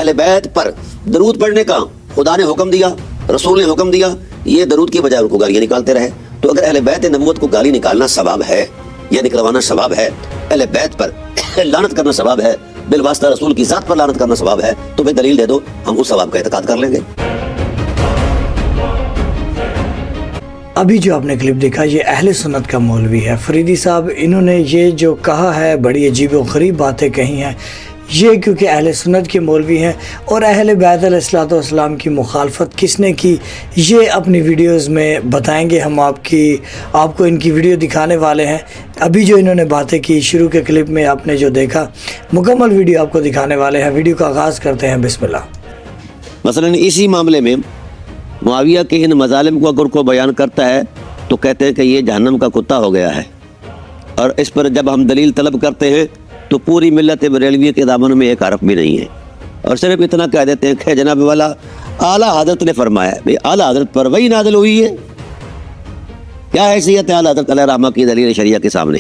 اہل بیت پر درود پڑھنے کا خدا نے حکم دیا، رسول نے حکم دیا، یہ درود کی بجائے ان کو گالیاں نکالتے رہے. تو اگر اہل بیت نبوت کو گالی نکالنا ثواب ہے یا نکلوانا ثواب ہے، اہل بیت پر لعنت کرنا ثواب ہے، بالواسطہ رسول کی ذات پر لعنت کرنا ثواب ہے، تو بھئی دلیل دے دو، ہم اس ثواب کا اعتقاد کر لیں گے. ابھی جو آپ نے کلپ دیکھا یہ اہل سنت کا مولوی ہے فریدی صاحب. انہوں نے یہ جو کہا ہے بڑی عجیب و غریب باتیں کہی ہیں. یہ کیونکہ اہل سنت کے مولوی ہیں اور اہل بیت علیہ السلام کی مخالفت کس نے کی یہ اپنی ویڈیوز میں بتائیں گے. ہم آپ کو ان کی ویڈیو دکھانے والے ہیں. ابھی جو انہوں نے باتیں کی شروع کے کلپ میں آپ نے جو دیکھا، مکمل ویڈیو آپ کو دکھانے والے ہیں. ویڈیو کا آغاز کرتے ہیں، بسم اللہ. مثلا اسی معاملے میں معاویہ کے ان مظالم کو اگر کوئی بیان کرتا ہے تو کہتے ہیں کہ یہ جہنم کا کتا ہو گیا ہے، اور اس پر جب ہم دلیل طلب کرتے ہیں تو پوری ملت بریلوی کے دامن میں ایک حرف بھی نہیں ہے، اور صرف اتنا کہہ دیتے ہیں کہ جناب والا اعلیٰ حضرت نے فرمایا. بھئی اعلیٰ حضرت پر وہی نازل ہوئی ہے، کیا حیثیت ہے اعلیٰ حضرت علیہ رحمہ کی دلیل شریعہ کے سامنے؟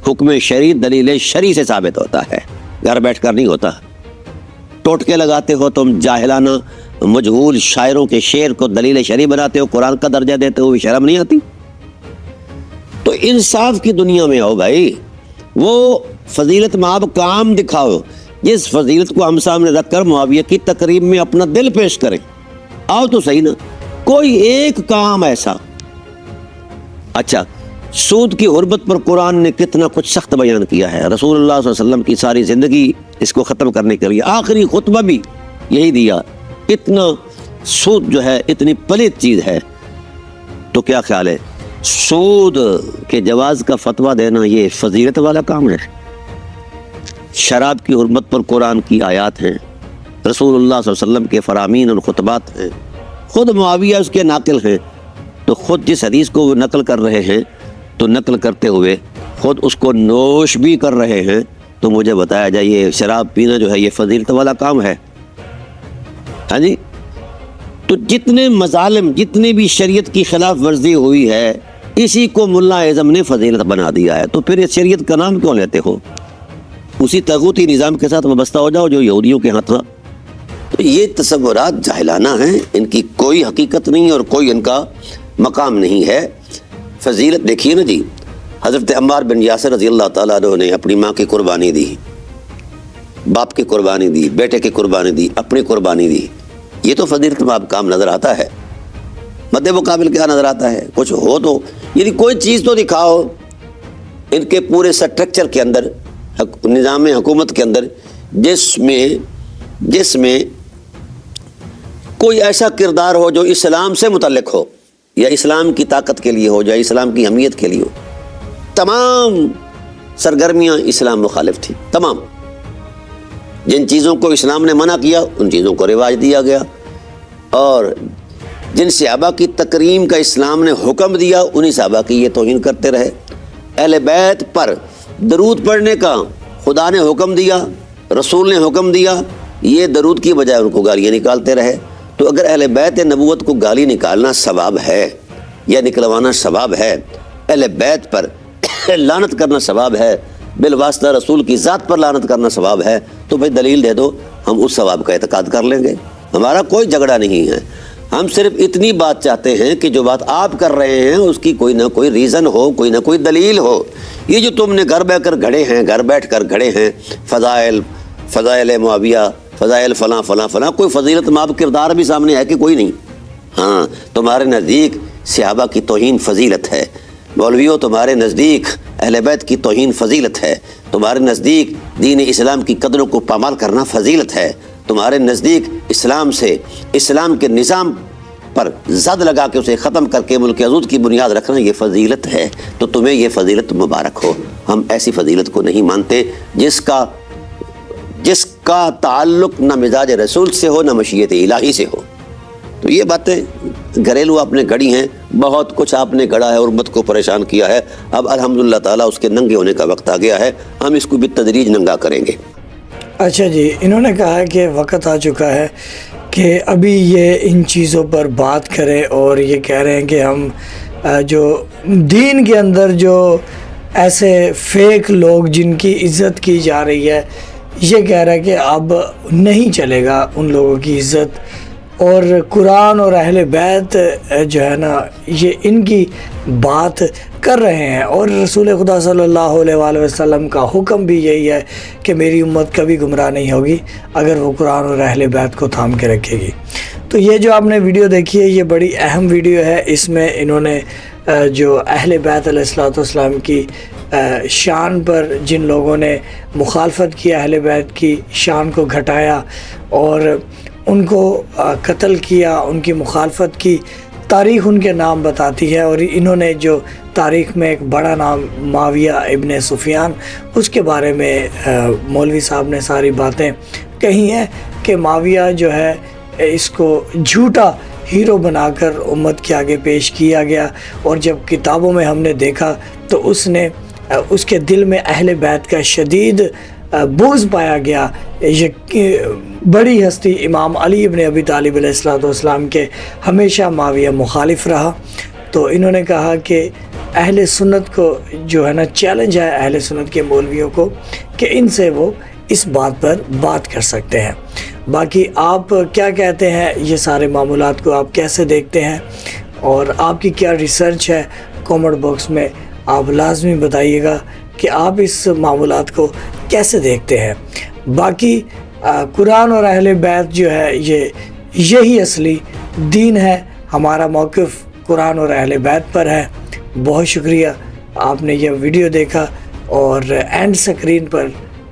حکم شرعی دلیل شرعی سے ثابت ہوتا ہے، گھر بیٹھ کر نہیں ہوتا. ٹوٹکے لگاتے ہو تم، جاہلانہ مجہول شاعروں کے شعر کو دلیل شرعی بناتے ہو، قرآن کا درجہ دیتے ہو، شرم نہیں آتی؟ تو انصاف کی دنیا میں آؤ بھائی، وہ فضیلت مآب کام دکھاؤ جس فضیلت کو ہم سامنے رکھ کر معاویہ کی تقریب میں اپنا دل پیش کریں. آؤ تو صحیح نا، کوئی ایک کام ایسا. اچھا، سود کی حرمت پر قرآن نے کتنا کچھ سخت بیان کیا ہے. رسول اللہ صلی اللہ علیہ وسلم کی ساری زندگی اس کو ختم کرنے کے لیے آخری خطبہ بھی یہی دیا. اتنا سود جو ہے اتنی پلیت چیز ہے، تو کیا خیال ہے سود کے جواز کا فتویٰ دینا یہ فضیلت والا کام ہے؟ شراب کی حرمت پر قرآن کی آیات ہیں، رسول اللہ صلی اللہ علیہ وسلم کے فرامین اور خطبات ہیں، خود معاویہ اس کے ناقل ہیں. تو خود جس حدیث کو وہ نقل کر رہے ہیں تو نقل کرتے ہوئے خود اس کو نوش بھی کر رہے ہیں. تو مجھے بتایا جائے یہ شراب پینا جو ہے یہ فضیلت والا کام ہے؟ ہاں جی. تو جتنے مظالم، جتنی بھی شریعت کی خلاف ورزی ہوئی ہے، اسی کو ملا اعظم نے فضیلت بنا دیا ہے. تو پھر اس شریعت کا نام کیوں لیتے ہو؟ اسی طاغوتی نظام کے ساتھ وابستہ ہو جاؤ جو یہودیوں کے ہاتھ تھا. تو یہ تصورات جاہلانہ ہیں، ان کی کوئی حقیقت نہیں اور کوئی ان کا مقام نہیں ہے. فضیلت دیکھیے نا جی، حضرت عمار بن یاسر رضی اللہ تعالیٰ عنہ نے اپنی ماں کی قربانی دی، باپ کی قربانی دی، بیٹے کی قربانی دی، اپنی قربانی دی. یہ تو فضیلت مآب کام نظر آتا ہے. مد مقابل کیا نظر آتا ہے؟ کچھ ہو تو یعنی کوئی چیز تو دکھاؤ ان کے پورے سٹرکچر کے اندر، نظام حکومت کے اندر، جس میں کوئی ایسا کردار ہو جو اسلام سے متعلق ہو یا اسلام کی طاقت کے لیے ہو یا اسلام کی اہمیت کے لیے ہو. تمام سرگرمیاں اسلام مخالف تھی. تمام جن چیزوں کو اسلام نے منع کیا ان چیزوں کو رواج دیا گیا، اور جن صحابہ کی تکریم کا اسلام نے حکم دیا انہی صحابہ کی یہ توہین کرتے رہے. اہل بیت پر درود پڑھنے کا خدا نے حکم دیا، رسول نے حکم دیا، یہ درود کی بجائے ان کو گالیاں نکالتے رہے. تو اگر اہل بیت نبوت کو گالی نکالنا ثواب ہے یا نکلوانا ثواب ہے، اہل بیت پر لعنت کرنا ثواب ہے، بالواسطہ رسول کی ذات پر لعنت کرنا ثواب ہے، تو بھئی دلیل دے دو، ہم اس ثواب کا اعتقاد کر لیں گے. ہمارا کوئی جھگڑا نہیں ہے. ہم صرف اتنی بات چاہتے ہیں کہ جو بات آپ کر رہے ہیں اس کی کوئی نہ کوئی ریزن ہو، کوئی نہ کوئی دلیل ہو. یہ جو تم نے گھر بیٹھ کر گھڑے ہیں فضائل معاویہ، فضائل فلاں فلاں فلاں، کوئی فضیلت مآب کردار بھی سامنے ہے کہ کوئی نہیں؟ ہاں، تمہارے نزدیک صحابہ کی توہین فضیلت ہے، مولویوں تمہارے نزدیک اہل بیت کی توہین فضیلت ہے، تمہارے نزدیک دین اسلام کی قدروں کو پامال کرنا فضیلت ہے، تمہارے نزدیک اسلام سے، اسلام کے نظام پر زد لگا کے اسے ختم کر کے ملک عزود کی بنیاد رکھنا یہ فضیلت ہے. تو تمہیں یہ فضیلت مبارک ہو. ہم ایسی فضیلت کو نہیں مانتے جس کا تعلق نہ مزاج رسول سے ہو نہ مشیت الہی سے ہو. تو یہ باتیں گھریلو آپ نے گھڑی ہیں، بہت کچھ آپ نے گھڑا ہے اور امت کو پریشان کیا ہے. اب الحمدللہ تعالیٰ اس کے ننگے ہونے کا وقت آ گیا ہے، ہم اس کو بالتدریج ننگا کریں گے. اچھا جی، انہوں نے کہا ہے کہ وقت آ چکا ہے کہ ابھی یہ ان چیزوں پر بات کریں، اور یہ کہہ رہے ہیں کہ ہم جو دین کے اندر جو ایسے فیک لوگ جن کی عزت کی جا رہی ہے، یہ کہہ رہا ہے کہ اب نہیں چلے گا ان لوگوں کی عزت، اور قرآن اور اہل بیت جو ہے نا یہ ان کی بات کر رہے ہیں، اور رسول خدا صلی اللہ علیہ وآلہ وسلم کا حکم بھی یہی ہے کہ میری امت کبھی گمراہ نہیں ہوگی اگر وہ قرآن اور اہل بیت کو تھام کے رکھے گی۔ تو یہ جو آپ نے ویڈیو دیکھی ہے یہ بڑی اہم ویڈیو ہے، اس میں انہوں نے جو اہل بیت علیہ الصلوۃ والسلام کی شان پر جن لوگوں نے مخالفت کی، اہل بیت کی شان کو گھٹایا اور ان کو قتل کیا، ان کی مخالفت کی، تاریخ ان کے نام بتاتی ہے، اور انہوں نے جو تاریخ میں ایک بڑا نام معاویہ ابن سفیان، اس کے بارے میں مولوی صاحب نے ساری باتیں کہی ہیں کہ معاویہ جو ہے اس کو جھوٹا ہیرو بنا کر امت کے آگے پیش کیا گیا، اور جب کتابوں میں ہم نے دیکھا تو اس کے دل میں اہل بیت کا شدید بغض پایا گیا۔ بڑی ہستی امام علی ابن ابی طالب علیہ الصلوۃ والسلام کے ہمیشہ معاویہ مخالف رہا۔ تو انہوں نے کہا کہ اہل سنت کو جو ہے نا چیلنج ہے اہل سنت کے مولویوں کو کہ ان سے وہ اس بات پر بات کر سکتے ہیں۔ باقی آپ کیا کہتے ہیں، یہ سارے معاملات کو آپ کیسے دیکھتے ہیں، اور آپ کی کیا ریسرچ ہے، کامنٹ باکس میں آپ لازمی بتائیے گا کہ آپ اس معاملات کو کیسے دیکھتے ہیں۔ باقی قرآن اور اہل بیت جو ہے یہی اصلی دین ہے، ہمارا موقف قرآن اور اہل بیت پر ہے۔ بہت شکریہ آپ نے یہ ویڈیو دیکھا، اور اینڈ سکرین پر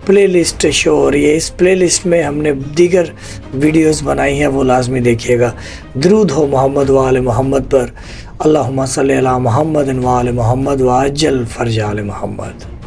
پلے لسٹ شو ہو رہی ہے، اس پلے لسٹ میں ہم نے دیگر ویڈیوز بنائی ہیں، وہ لازمی دیکھیے گا۔ درود ہو محمد و آل محمد پر، اللہم صلی علی محمد و آل محمد وعجل فرج آل محمد۔